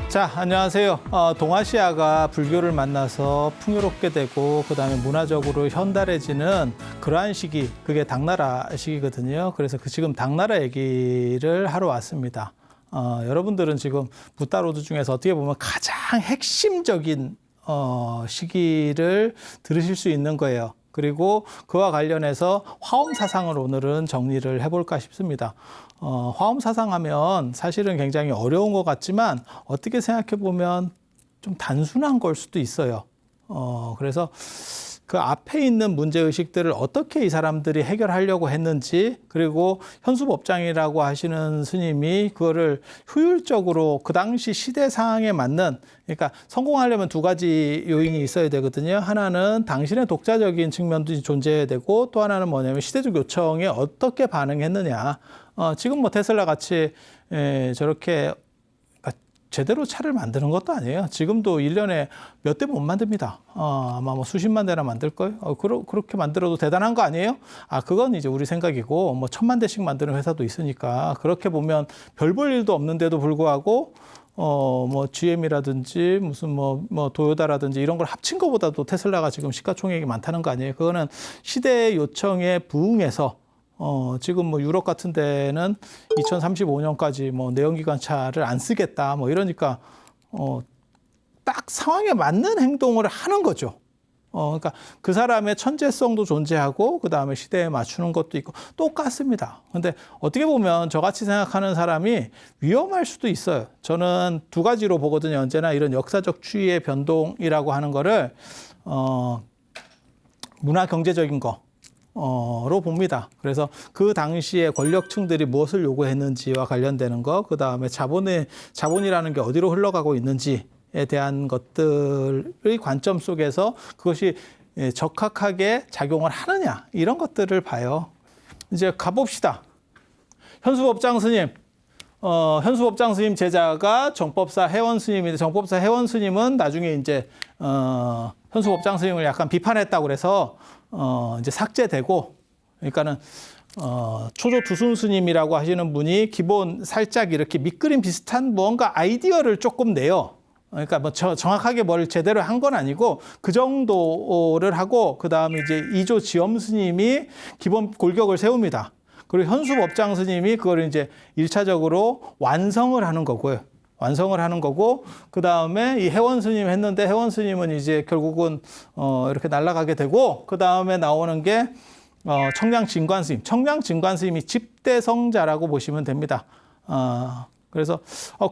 자, 안녕하세요. 동아시아가 불교를 만나서 풍요롭게 되고 그다음에 문화적으로 현달해지는 그러한 시기, 그게 당나라 시기거든요. 그래서 지금 당나라 얘기를 하러 왔습니다. 여러분들은 지금 붓다로드 중에서 어떻게 보면 가장 핵심적인 시기를 들으실 수 있는 거예요. 그리고 그와 관련해서 화엄 사상을 오늘은 정리를 해볼까 싶습니다. 화엄 사상하면 사실은 굉장히 어려운 것 같지만 어떻게 생각해 보면 좀 단순한 걸 수도 있어요. 그래서 그 앞에 있는 문제의식들을 어떻게 이 사람들이 해결하려고 했는지, 그리고 현수법장이라고 하시는 스님이 그거를 효율적으로 그 당시 시대 상황에 맞는, 그러니까 성공하려면 두 가지 요인이 있어야 되거든요. 하나는 당신의 독자적인 측면도 존재해야 되고, 또 하나는 뭐냐면 시대적 요청에 어떻게 반응했느냐. 지금 뭐 테슬라 같이 저렇게 제대로 차를 만드는 것도 아니에요. 지금도 1년에 몇 대 못 만듭니다. 아마 뭐 수십만 대나 만들걸? 그렇게 만들어도 대단한 거 아니에요? 그건 이제 우리 생각이고, 뭐 1000만 대씩 만드는 회사도 있으니까, 그렇게 보면 별 볼 일도 없는데도 불구하고, 뭐 GM이라든지 무슨 뭐 도요다라든지 이런 걸 합친 것보다도 테슬라가 지금 시가총액이 많다는 거 아니에요? 그거는 시대의 요청에 부응해서 지금 뭐 유럽 같은 데는 2035년까지 뭐 내연기관차를 안 쓰겠다 뭐 이러니까 딱 상황에 맞는 행동을 하는 거죠. 그러니까 그 사람의 천재성도 존재하고 그 다음에 시대에 맞추는 것도 있고 똑같습니다. 근데 어떻게 보면 저같이 생각하는 사람이 위험할 수도 있어요. 저는 두 가지로 보거든요. 언제나 이런 역사적 추이의 변동이라고 하는 거를 문화 경제적인 로 봅니다. 그래서 그 당시에 권력층들이 무엇을 요구했는지와 관련되는 거, 그 다음에 자본이라는 게 어디로 흘러가고 있는지에 대한 것들의 관점 속에서 그것이 적합하게 작용을 하느냐, 이런 것들을 봐요. 이제 가봅시다. 현수법장 스님. 현수법장 스님 제자가 정법사 해원 스님인데, 정법사 해원 스님은 나중에 이제 현수법장 스님을 약간 비판했다고 그래서 이제 삭제되고, 그러니까는 초조 두순 스님이라고 하시는 분이 기본 살짝 이렇게 밑그림 비슷한 뭔가 아이디어를 조금 내요. 그러니까 뭐 정확하게 뭘 제대로 한 건 아니고 그 정도를 하고, 그 다음에 이제 이조 지엄 스님이 기본 골격을 세웁니다. 그리고 현수법장 스님이 그걸 이제 1차적으로 완성을 하는 거고요. 완성을 하는 거고, 그 다음에 이 해원 스님 했는데, 해원 스님은 이제 결국은 이렇게 날아가게 되고, 그 다음에 나오는 게 청량 진관 스님. 청량 진관 스님이 집대성자라고 보시면 됩니다. 그래서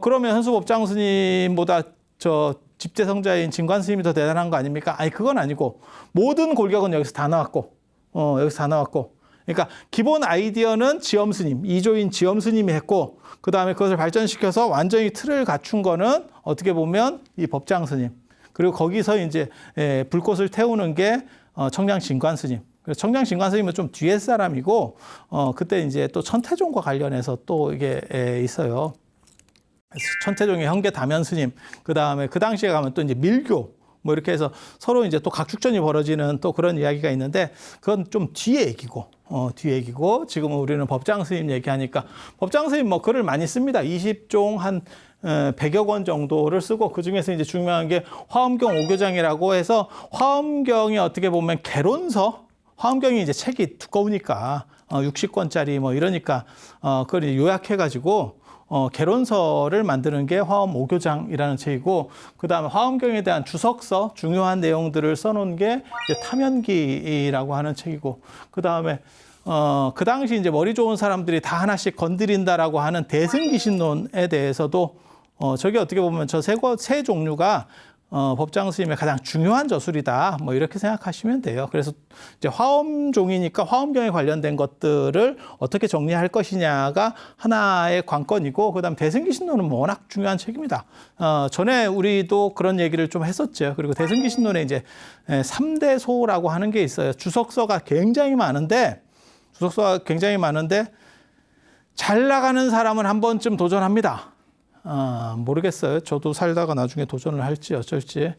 그러면 현수법장 스님보다 저 집대성자인 진관 스님이 더 대단한 거 아닙니까? 아니, 그건 아니고 모든 골격은 여기서 다 나왔고, 여기서 다 나왔고. 그러니까 기본 아이디어는 지엄 스님, 이조인 지엄 스님이 했고, 그 다음에 그것을 발전시켜서 완전히 틀을 갖춘 거는 어떻게 보면 이 법장 스님. 그리고 거기서 이제 불꽃을 태우는 게 청량 진관 스님. 그래서 청량 진관 스님은 좀 뒤에 사람이고, 그때 이제 또 천태종과 관련해서 또 이게 있어요. 천태종의 형계 다면 스님. 그 다음에 그 당시에 가면 또 이제 밀교. 뭐 이렇게 해서 서로 이제 또 각축전이 벌어지는 또 그런 이야기가 있는데, 그건 좀 뒤에 얘기고, 뒤에 얘기고, 지금은 우리는 법장 스님 얘기하니까, 법장 스님 뭐 글을 많이 씁니다. 20종 한 100여 권 정도를 쓰고, 그 중에서 이제 중요한 게 화엄경 오교장이라고 해서, 화엄경이 어떻게 보면 개론서, 화엄경이 이제 책이 두꺼우니까 60권짜리 뭐 이러니까 그걸 이제 요약해가지고 개론서를 만드는 게 화엄 오교장이라는 책이고, 그 다음에 화엄경에 대한 주석서, 중요한 내용들을 써놓은 게 이제 탐연기라고 하는 책이고, 그 다음에 그 당시 이제 머리 좋은 사람들이 다 하나씩 건드린다라고 하는 대승기신론에 대해서도 저게 어떻게 보면 저 세 종류가 법장 스님의 가장 중요한 저술이다. 뭐 이렇게 생각하시면 돼요. 그래서 이제 화엄종이니까 화엄경에 관련된 것들을 어떻게 정리할 것이냐가 하나의 관건이고, 그다음 대승기신론은 뭐 워낙 중요한 책입니다. 전에 우리도 그런 얘기를 좀 했었죠. 그리고 대승기신론에 이제 3대소라고 하는 게 있어요. 주석서가 굉장히 많은데 잘 나가는 사람은 한 번쯤 도전합니다. 모르겠어요. 저도 살다가 나중에 도전을 할지 어쩔지.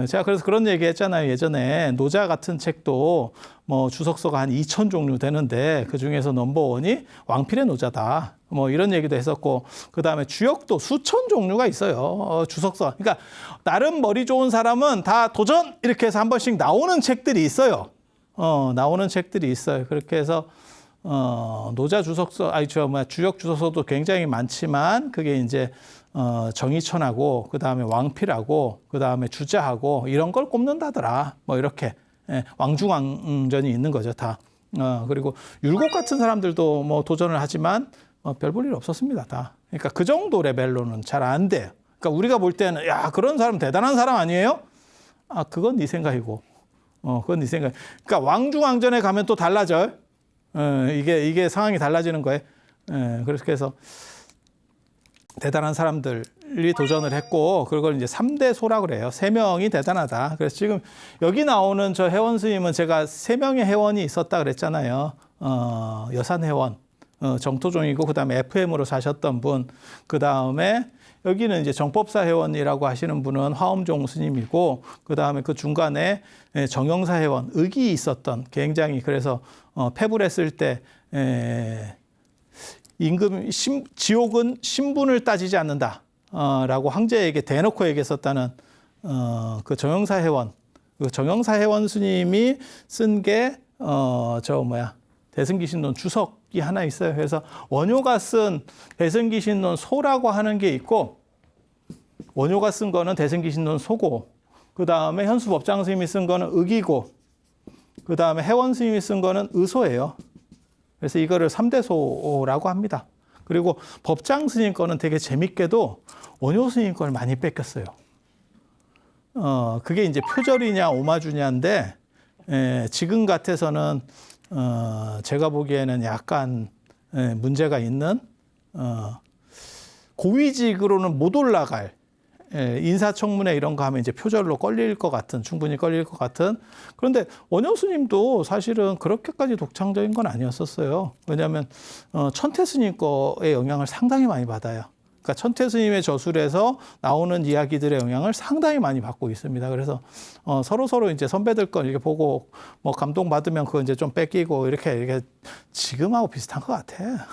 제가 그래서 그런 얘기 했잖아요. 예전에 노자 같은 책도 뭐 주석서가 한 2,000종류 되는데 그중에서 넘버원이 왕필의 노자다. 뭐 이런 얘기도 했었고, 그 다음에 주역도 수천 종류가 있어요. 주석서. 그러니까 나름 머리 좋은 사람은 다 도전! 이렇게 해서 한 번씩 나오는 책들이 있어요. 나오는 책들이 있어요. 그렇게 해서 노자 주석서, 주역 주석서도 굉장히 많지만 그게 이제 정의천하고 그 다음에 왕필하고 그 다음에 주자하고 이런 걸 꼽는다더라. 뭐 이렇게 왕중왕전이 있는 거죠, 다. 그리고 율곡 같은 사람들도 뭐 도전을 하지만 별 볼 일 없었습니다, 다. 그러니까 그 정도 레벨로는 잘 안 돼요. 그러니까 우리가 볼 때는 야, 그런 사람 대단한 사람 아니에요? 그건 네 생각이고, 그건 네 생각. 그러니까 왕중왕전에 가면 또 달라져요. 이게 상황이 달라지는 거예요. 그렇게 해서 대단한 사람들이 도전을 했고, 그걸 이제 3대 소라고 그래요. 3명이 대단하다. 그래서 지금 여기 나오는 저 회원 스님은 제가 3명의 회원이 있었다 그랬잖아요. 여산 회원, 정토종이고, 그 다음에 FM으로 사셨던 분, 그 다음에 여기는 이제 정법사 회원이라고 하시는 분은 화엄종 스님이고, 그 다음에 그 중간에 정영사 회원, 의기 있었던 굉장히, 그래서 패불했을 때 임금 지옥은 신분을 따지지 않는다 라고 황제에게 대놓고 얘기했었다는 그 정영사 회원, 그 정영사 회원 스님이 쓴 게 대승기신론 주석이 하나 있어요. 그래서 원효가 쓴 대승기신론 소라고 하는 게 있고, 원효가 쓴 거는 대승기신론 소고, 그 다음에 현수법장 스님이 쓴 거는 의기고, 그 다음에 회원 스님이 쓴 거는 의소예요. 그래서 이거를 3대소라고 합니다. 그리고 법장 스님 거는 되게 재밌게도 원효 스님 걸 많이 뺏겼어요. 그게 이제 표절이냐 오마주냐인데, 지금 같아서는 제가 보기에는 약간 문제가 있는, 고위직으로는 못 올라갈, 인사청문회 이런 거 하면 이제 표절로 걸릴 것 같은, 충분히 걸릴 것 같은. 그런데 원효 스님도 사실은 그렇게까지 독창적인 건 아니었었어요. 왜냐하면 천태 스님 거의 영향을 상당히 많이 받아요. 그러니까 천태 스님의 저술에서 나오는 이야기들의 영향을 상당히 많이 받고 있습니다. 그래서 서로 이제 선배들 거 이렇게 보고 뭐 감동 받으면 그거 이제 좀 뺏기고 이렇게 지금하고 비슷한 것 같아.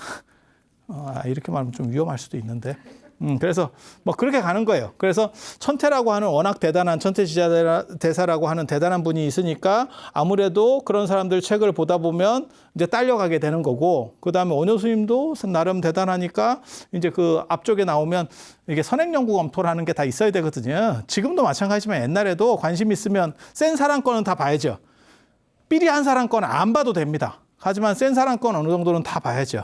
이렇게 말하면 좀 위험할 수도 있는데. 그래서 뭐 그렇게 가는 거예요. 그래서 천태라고 하는 워낙 대단한, 천태지자대사라고 하는 대단한 분이 있으니까 아무래도 그런 사람들 책을 보다 보면 이제 딸려가게 되는 거고, 그 다음에 원효 스님도 나름 대단하니까 이제 그 앞쪽에 나오면 이게 선행연구 검토라는 게 다 있어야 되거든요. 지금도 마찬가지지만 옛날에도 관심 있으면 센 사람 거는 다 봐야죠. 삐리한 사람 거는 안 봐도 됩니다. 하지만 센 사람 건 어느 정도는 다 봐야죠.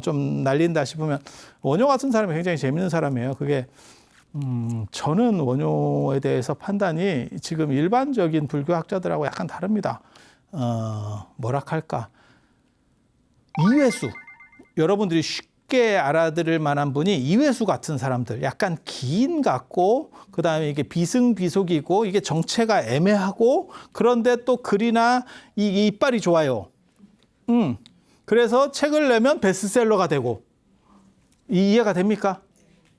좀 날린다 싶으면. 원효 같은 사람이 굉장히 재밌는 사람이에요. 그게 저는 원효에 대해서 판단이 지금 일반적인 불교학자들하고 약간 다릅니다. 뭐라 할까, 이회수, 여러분들이 쉽게 알아들을 만한 분이 이회수 같은 사람들, 약간 기인 같고, 그 다음에 이게 비승비속이고, 이게 정체가 애매하고, 그런데 또 글이나 이 이빨이 좋아요. 그래서 책을 내면 베스트셀러가 되고, 이해가 됩니까?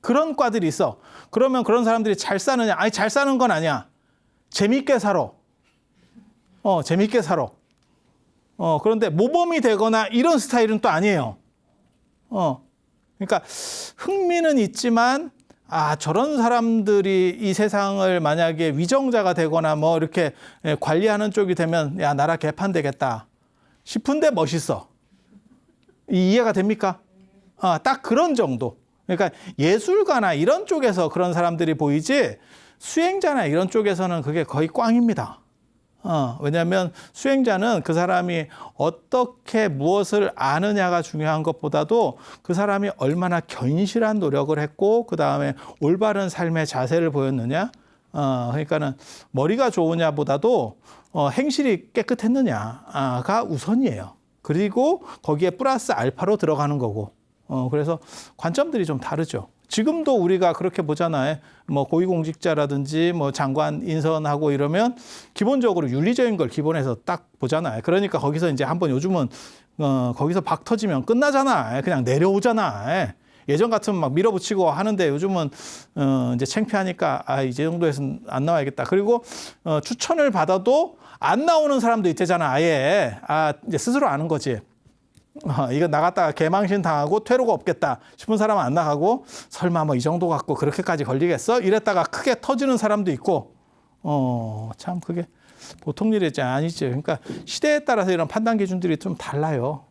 그런 과들이 있어. 그러면 그런 사람들이 잘 사느냐? 아니, 잘 사는 건 아니야. 재밌게 살아. 재밌게 살아. 그런데 모범이 되거나 이런 스타일은 또 아니에요. 그러니까 흥미는 있지만, 저런 사람들이 이 세상을 만약에 위정자가 되거나 뭐 이렇게 관리하는 쪽이 되면, 야, 나라 개판되겠다 싶은데 멋있어. 이해가 됩니까? 딱 그런 정도. 그러니까 예술가나 이런 쪽에서 그런 사람들이 보이지, 수행자나 이런 쪽에서는 그게 거의 꽝입니다. 왜냐하면 수행자는 그 사람이 어떻게 무엇을 아느냐가 중요한 것보다도 그 사람이 얼마나 견실한 노력을 했고, 그 다음에 올바른 삶의 자세를 보였느냐. 그러니까는 머리가 좋으냐보다도 행실이 깨끗했느냐가 우선이에요. 그리고 거기에 플러스 알파로 들어가는 거고. 그래서 관점들이 좀 다르죠. 지금도 우리가 그렇게 보잖아요. 뭐 고위공직자라든지 뭐 장관 인선하고 이러면 기본적으로 윤리적인 걸 기본에서 딱 보잖아요. 그러니까 거기서 이제 한번 요즘은 거기서 박 터지면 끝나잖아. 그냥 내려오잖아. 예전 같으면 막 밀어붙이고 하는데 요즘은 이제 창피하니까 이제 정도에서는 안 나와야겠다. 그리고 추천을 받아도 안 나오는 사람도 있대잖아. 아예 이제 스스로 아는 거지. 이거 나갔다가 개망신 당하고 퇴로가 없겠다 싶은 사람은 안 나가고 설마 뭐 이 정도 갖고 그렇게까지 걸리겠어? 이랬다가 크게 터지는 사람도 있고 참 그게 보통 일이 아니죠. 그러니까 시대에 따라서 이런 판단 기준들이 좀 달라요.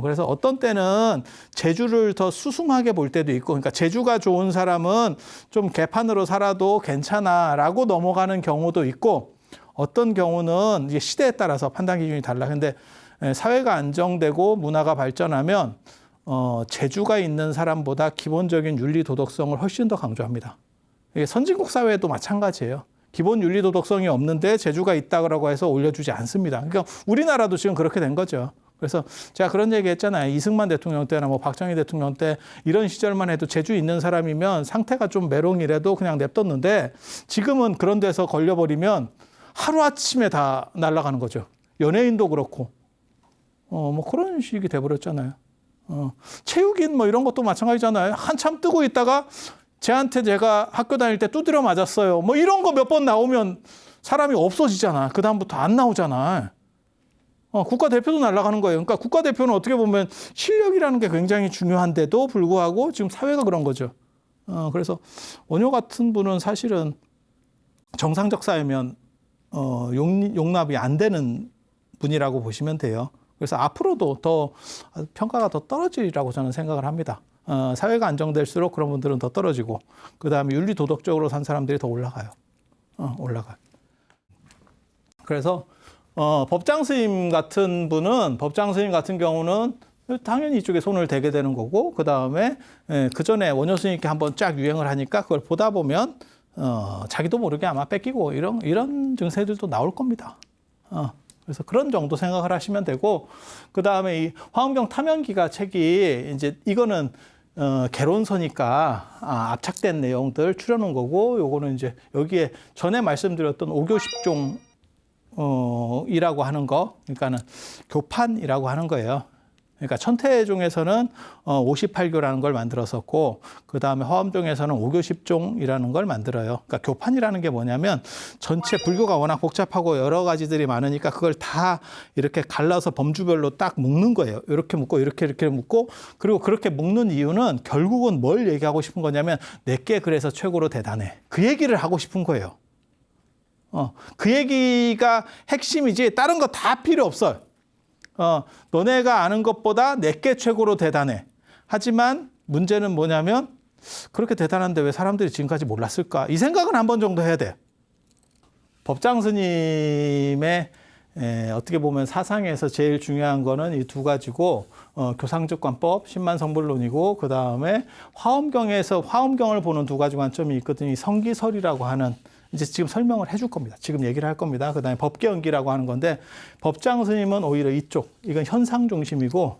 그래서 어떤 때는 재주를 더 수승하게 볼 때도 있고, 그러니까 재주가 좋은 사람은 좀 개판으로 살아도 괜찮아라고 넘어가는 경우도 있고, 어떤 경우는 이제 시대에 따라서 판단 기준이 달라. 근데 사회가 안정되고 문화가 발전하면 재주가 있는 사람보다 기본적인 윤리 도덕성을 훨씬 더 강조합니다. 이게 선진국 사회도 마찬가지예요. 기본 윤리 도덕성이 없는데 재주가 있다고 해서 올려주지 않습니다. 그러니까 우리나라도 지금 그렇게 된 거죠. 그래서 제가 그런 얘기 했잖아요. 이승만 대통령 때나 뭐 박정희 대통령 때 이런 시절만 해도 재주 있는 사람이면 상태가 좀 메롱이라도 그냥 냅뒀는데 지금은 그런 데서 걸려버리면 하루아침에 다 날아가는 거죠. 연예인도 그렇고. 뭐 그런 식이 돼버렸잖아요. 체육인 뭐 이런 것도 마찬가지잖아요. 한참 뜨고 있다가 쟤한테 제가 학교 다닐 때 두드려 맞았어요. 뭐 이런 거 몇 번 나오면 사람이 없어지잖아. 그다음부터 안 나오잖아. 국가대표도 날아가는 거예요. 그러니까 국가대표는 어떻게 보면 실력이라는 게 굉장히 중요한데도 불구하고 지금 사회가 그런 거죠. 그래서 원효 같은 분은 사실은 정상적 사회면 용납이 안 되는 분이라고 보시면 돼요. 그래서 앞으로도 더 평가가 더 떨어지리라고 저는 생각을 합니다. 사회가 안정될수록 그런 분들은 더 떨어지고 그다음에 윤리 도덕적으로 산 사람들이 더 올라가요. 올라가요. 그래서 법장 스님 같은 경우는 당연히 이쪽에 손을 대게 되는 거고 그다음에 그 전에 원효 스님께 한번 쫙 유행을 하니까 그걸 보다 보면 자기도 모르게 아마 뺏기고 이런 증세들도 나올 겁니다. 그래서 그런 정도 생각을 하시면 되고 그다음에 이 화엄경 탐연기가 책이 이제 이거는 개론서니까 압착된 내용들 추려놓은 거고 요거는 이제 여기에 전에 말씀드렸던 오교십종 이라고 하는 거, 그러니까는 교판이라고 하는 거예요. 그러니까 천태종에서는 58교라는 걸 만들었었고, 그 다음에 화엄종에서는 5교10종이라는 걸 만들어요. 그러니까 교판이라는 게 뭐냐면 전체 불교가 워낙 복잡하고 여러 가지들이 많으니까 그걸 다 이렇게 갈라서 범주별로 딱 묶는 거예요. 이렇게 묶고 이렇게 묶고 그리고 그렇게 묶는 이유는 결국은 뭘 얘기하고 싶은 거냐면 내게 그래서 최고로 대단해. 그 얘기를 하고 싶은 거예요. 그 얘기가 핵심이지 다른 거 다 필요 없어요. 너네가 아는 것보다 내게 최고로 대단해. 하지만 문제는 뭐냐면 그렇게 대단한데 왜 사람들이 지금까지 몰랐을까? 이 생각은 한 번 정도 해야 돼요. 법장 스님의 어떻게 보면 사상에서 제일 중요한 거는 이 두 가지고 교상적관법, 신만성불론이고 그 다음에 화엄경을 보는 두 가지 관점이 있거든요. 이 성기설이라고 하는 이제 지금 설명을 해줄 겁니다. 지금 얘기를 할 겁니다. 그 다음에 법계연기라고 하는 건데 법장 스님은 오히려 이쪽, 이건 현상 중심이고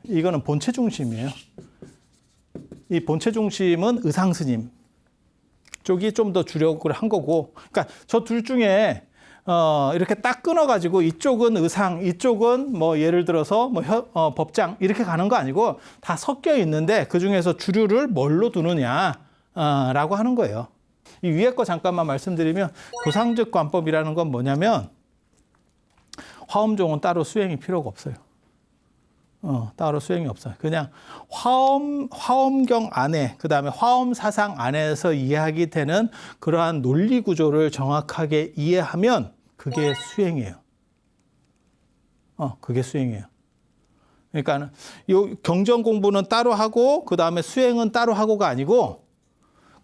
이거는 본체 중심이에요. 이 본체 중심은 의상 스님 쪽이 좀 더 주력을 한 거고, 그러니까 저 둘 중에 이렇게 딱 끊어가지고 이쪽은 의상, 이쪽은 뭐 예를 들어서 뭐 법장 이렇게 가는 거 아니고 다 섞여 있는데 그 중에서 주류를 뭘로 두느냐라고 하는 거예요. 이 위에 거 잠깐만 말씀드리면 교상적 관법이라는 건 뭐냐면 화엄종은 따로 수행이 필요가 없어요. 따로 수행이 없어요. 그냥 화엄경 안에 그다음에 화엄 사상 안에서 이해하게 되는 그러한 논리 구조를 정확하게 이해하면 그게 수행이에요. 그게 수행이에요. 그러니까 이 경전 공부는 따로 하고 그다음에 수행은 따로 하고가 아니고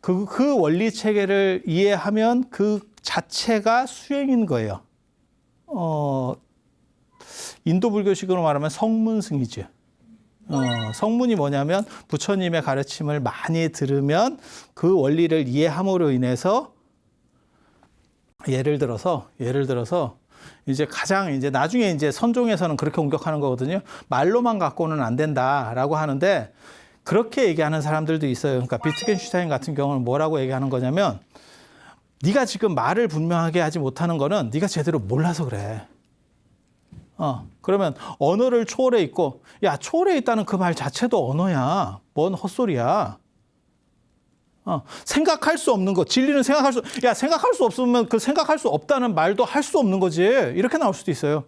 그 원리 체계를 이해하면 그 자체가 수행인 거예요. 인도 불교식으로 말하면 성문승이죠. 성문이 뭐냐면 부처님의 가르침을 많이 들으면 그 원리를 이해함으로 인해서 예를 들어서 이제 가장 이제 나중에 이제 선종에서는 그렇게 공격하는 거거든요. 말로만 갖고는 안 된다라고 하는데 그렇게 얘기하는 사람들도 있어요. 그러니까 비트겐슈타인 같은 경우는 뭐라고 얘기하는 거냐면 네가 지금 말을 분명하게 하지 못하는 거는 네가 제대로 몰라서 그래. 그러면 언어를 초월해 있고, 야, 초월해 있다는 그 말 자체도 언어야. 뭔 헛소리야. 생각할 수 없는 거, 진리는 생각할 수 없으면 그 생각할 수 없다는 말도 할 수 없는 거지. 이렇게 나올 수도 있어요.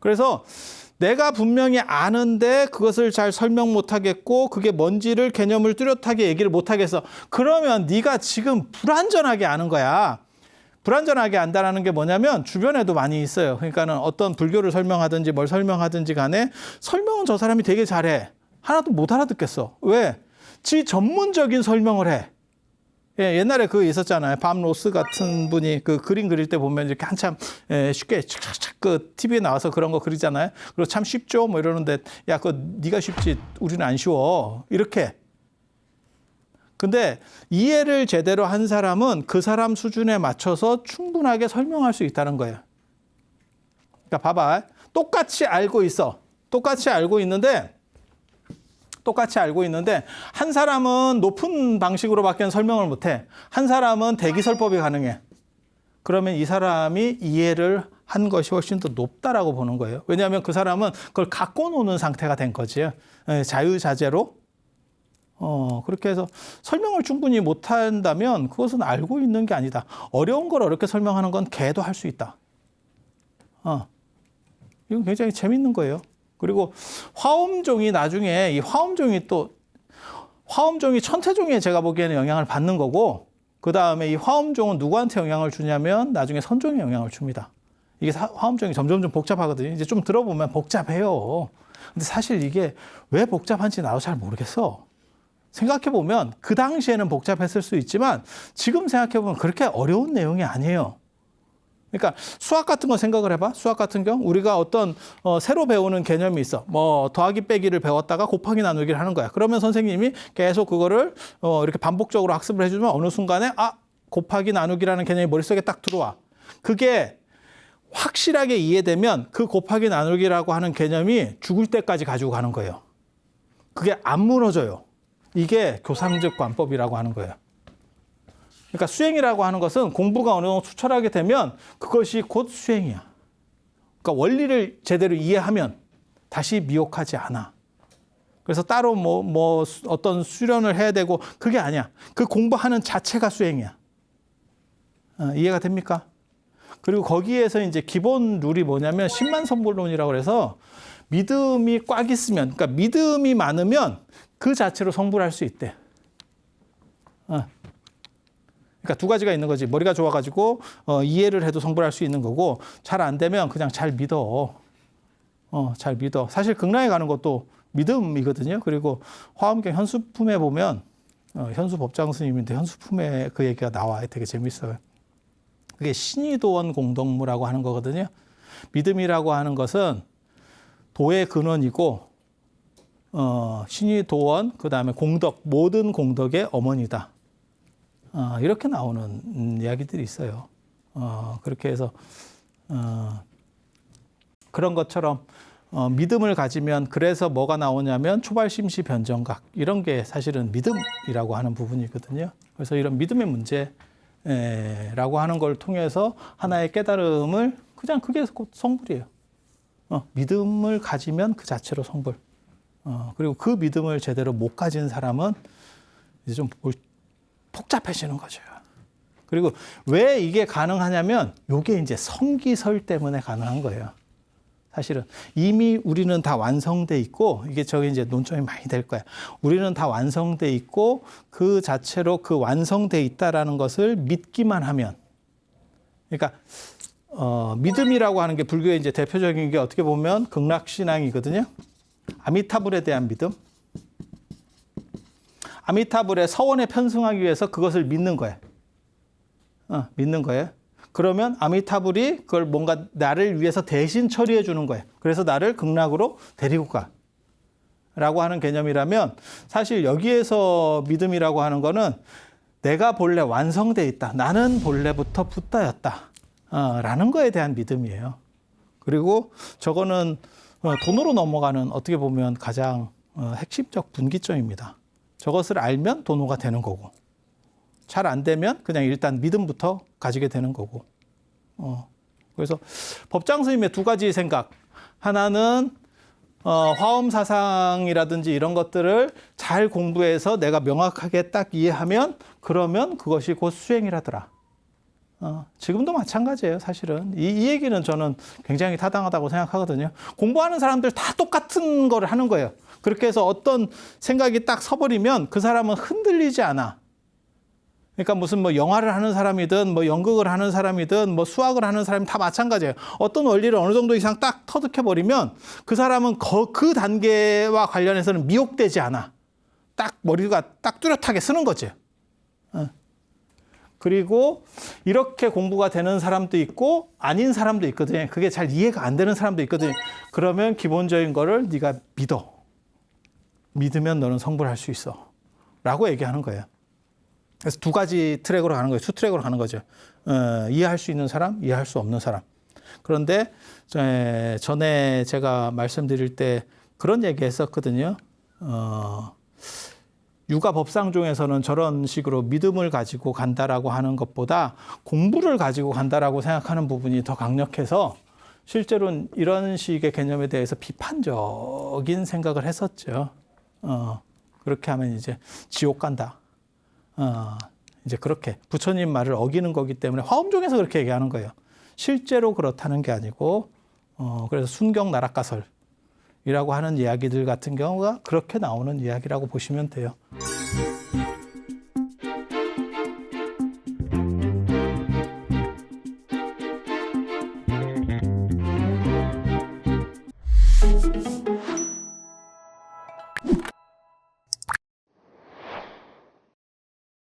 그래서 내가 분명히 아는데 그것을 잘 설명 못 하겠고 그게 뭔지를 개념을 뚜렷하게 얘기를 못 하겠어. 그러면 네가 지금 불완전하게 아는 거야. 불완전하게 안다라는 게 뭐냐면 주변에도 많이 있어요. 그러니까는 어떤 불교를 설명하든지 뭘 설명하든지 간에 설명은 저 사람이 되게 잘해. 하나도 못 알아듣겠어. 왜? 지 전문적인 설명을 해. 예, 옛날에 그 있었잖아요. 밤 로스 같은 분이 그 그림 그릴 때 보면 이렇게 한참 쉽게 착착착 그 TV에 나와서 그런 거 그리잖아요. 그리고 참 쉽죠? 뭐 이러는데 야, 그거 네가 쉽지 우리는 안 쉬워. 이렇게. 근데 이해를 제대로 한 사람은 그 사람 수준에 맞춰서 충분하게 설명할 수 있다는 거예요. 그러니까 봐봐. 똑같이 알고 있어. 똑같이 알고 있는데 한 사람은 높은 방식으로밖에 설명을 못해. 한 사람은 대기설법이 가능해. 그러면 이 사람이 이해를 한 것이 훨씬 더 높다라고 보는 거예요. 왜냐하면 그 사람은 그걸 갖고 노는 상태가 된 거지. 자유자재로. 그렇게 해서 설명을 충분히 못한다면 그것은 알고 있는 게 아니다. 어려운 걸 어렵게 설명하는 건 개도 할 수 있다. 이건 굉장히 재밌는 거예요. 그리고 화엄종이 나중에 이 화엄종이 천태종에 제가 보기에는 영향을 받는 거고 그 다음에 이 화엄종은 누구한테 영향을 주냐면 나중에 선종에 영향을 줍니다. 이게 화엄종이 점점 복잡하거든요. 이제 좀 들어보면 복잡해요. 근데 사실 이게 왜 복잡한지 나도 잘 모르겠어. 생각해보면 그 당시에는 복잡했을 수 있지만 지금 생각해보면 그렇게 어려운 내용이 아니에요. 그러니까 수학 같은 거 생각을 해봐. 수학 같은 경우 우리가 어떤 새로 배우는 개념이 있어. 뭐 더하기 빼기를 배웠다가 곱하기 나누기를 하는 거야. 그러면 선생님이 계속 그거를 이렇게 반복적으로 학습을 해주면 어느 순간에 곱하기 나누기라는 개념이 머릿속에 딱 들어와. 그게 확실하게 이해되면 그 곱하기 나누기라고 하는 개념이 죽을 때까지 가지고 가는 거예요. 그게 안 무너져요. 이게 교상적 관법이라고 하는 거예요. 그러니까 수행이라고 하는 것은 공부가 어느 정도 추철하게 되면 그것이 곧 수행이야. 그러니까 원리를 제대로 이해하면 다시 미혹하지 않아. 그래서 따로 어떤 수련을 해야 되고 그게 아니야. 그 공부하는 자체가 수행이야. 이해가 됩니까? 그리고 거기에서 이제 기본 룰이 뭐냐면 십만성불론이라고 해서 믿음이 꽉 있으면, 그러니까 믿음이 많으면 그 자체로 성불할 수 있대. 그러니까 두 가지가 있는 거지. 머리가 좋아가지고 이해를 해도 성불할 수 있는 거고 잘 안 되면 그냥 잘 믿어. 잘 믿어. 사실 극락에 가는 것도 믿음이거든요. 그리고 화엄경 현수품에 보면 현수법장 스님인데 현수품에 그 얘기가 나와. 되게 재밌어요. 그게 신의도원 공덕무라고 하는 거거든요. 믿음이라고 하는 것은 도의 근원이고 신의도원 그다음에 공덕 모든 공덕의 어머니다. 이렇게 나오는 이야기들이 있어요. 그렇게 해서 그런 것처럼 믿음을 가지면 그래서 뭐가 나오냐면 초발심시 변정각 이런 게 사실은 믿음이라고 하는 부분이거든요. 그래서 이런 믿음의 문제라고 하는 걸 통해서 하나의 깨달음을 그냥 그게 곧 성불이에요. 믿음을 가지면 그 자체로 성불. 그리고 그 믿음을 제대로 못 가진 사람은 이제 좀 복잡해지는 거죠. 그리고 왜 이게 가능하냐면 이게 이제 성기설 때문에 가능한 거예요. 사실은 이미 우리는 다 완성돼 있고 이게 저기 이제 논점이 많이 될 거야. 우리는 다 완성돼 있고 그 자체로 그 완성돼 있다라는 것을 믿기만 하면, 그러니까 믿음이라고 하는 게 불교의 이제 대표적인 게 어떻게 보면 극락신앙이거든요. 아미타불에 대한 믿음. 아미타불의 서원에 편승하기 위해서 그것을 믿는 거예요. 믿는 거예요. 그러면 아미타불이 그걸 뭔가 나를 위해서 대신 처리해 주는 거예요. 그래서 나를 극락으로 데리고 가. 라고 하는 개념이라면 사실 여기에서 믿음이라고 하는 거는 내가 본래 완성돼 있다. 나는 본래부터 붓다였다. 라는 거에 대한 믿음이에요. 그리고 저거는 돈으로 넘어가는 어떻게 보면 가장 핵심적 분기점입니다. 저것을 알면 도노가 되는 거고 잘 안 되면 그냥 일단 믿음부터 가지게 되는 거고 그래서 법장 스님의 두 가지 생각. 하나는 화엄 사상이라든지 이런 것들을 잘 공부해서 내가 명확하게 딱 이해하면 그러면 그것이 곧 수행이라더라. 지금도 마찬가지예요, 사실은. 이 얘기는 저는 굉장히 타당하다고 생각하거든요. 공부하는 사람들 다 똑같은 걸 하는 거예요. 그렇게 해서 어떤 생각이 딱 서버리면 그 사람은 흔들리지 않아. 그러니까 무슨 뭐 영화를 하는 사람이든 뭐 연극을 하는 사람이든 뭐 수학을 하는 사람이 다 마찬가지예요. 어떤 원리를 어느 정도 이상 딱 터득해버리면 그 사람은 그 단계와 관련해서는 미혹되지 않아. 딱 머리가 딱 뚜렷하게 쓰는 거지. 그리고 이렇게 공부가 되는 사람도 있고 아닌 사람도 있거든요. 그게 잘 이해가 안 되는 사람도 있거든요. 그러면 기본적인 거를 네가 믿어. 믿으면 너는 성불할 수 있어. 라고 얘기하는 거예요. 그래서 두 가지 트랙으로 가는 거예요. 투 트랙으로 가는 거죠. 이해할 수 있는 사람, 이해할 수 없는 사람. 그런데 전에 제가 말씀드릴 때 그런 얘기 했었거든요. 육아 법상중에서는 저런 식으로 믿음을 가지고 간다라고 하는 것보다 공부를 가지고 간다라고 생각하는 부분이 더 강력해서 실제로는 이런 식의 개념에 대해서 비판적인 생각을 했었죠. 그렇게 하면 이제 지옥 간다. 이제 그렇게 부처님 말을 어기는 거기 때문에 화엄종에서 그렇게 얘기하는 거예요. 실제로 그렇다는 게 아니고 그래서 순경 나락가설이라고 하는 이야기들 같은 경우가 그렇게 나오는 이야기라고 보시면 돼요.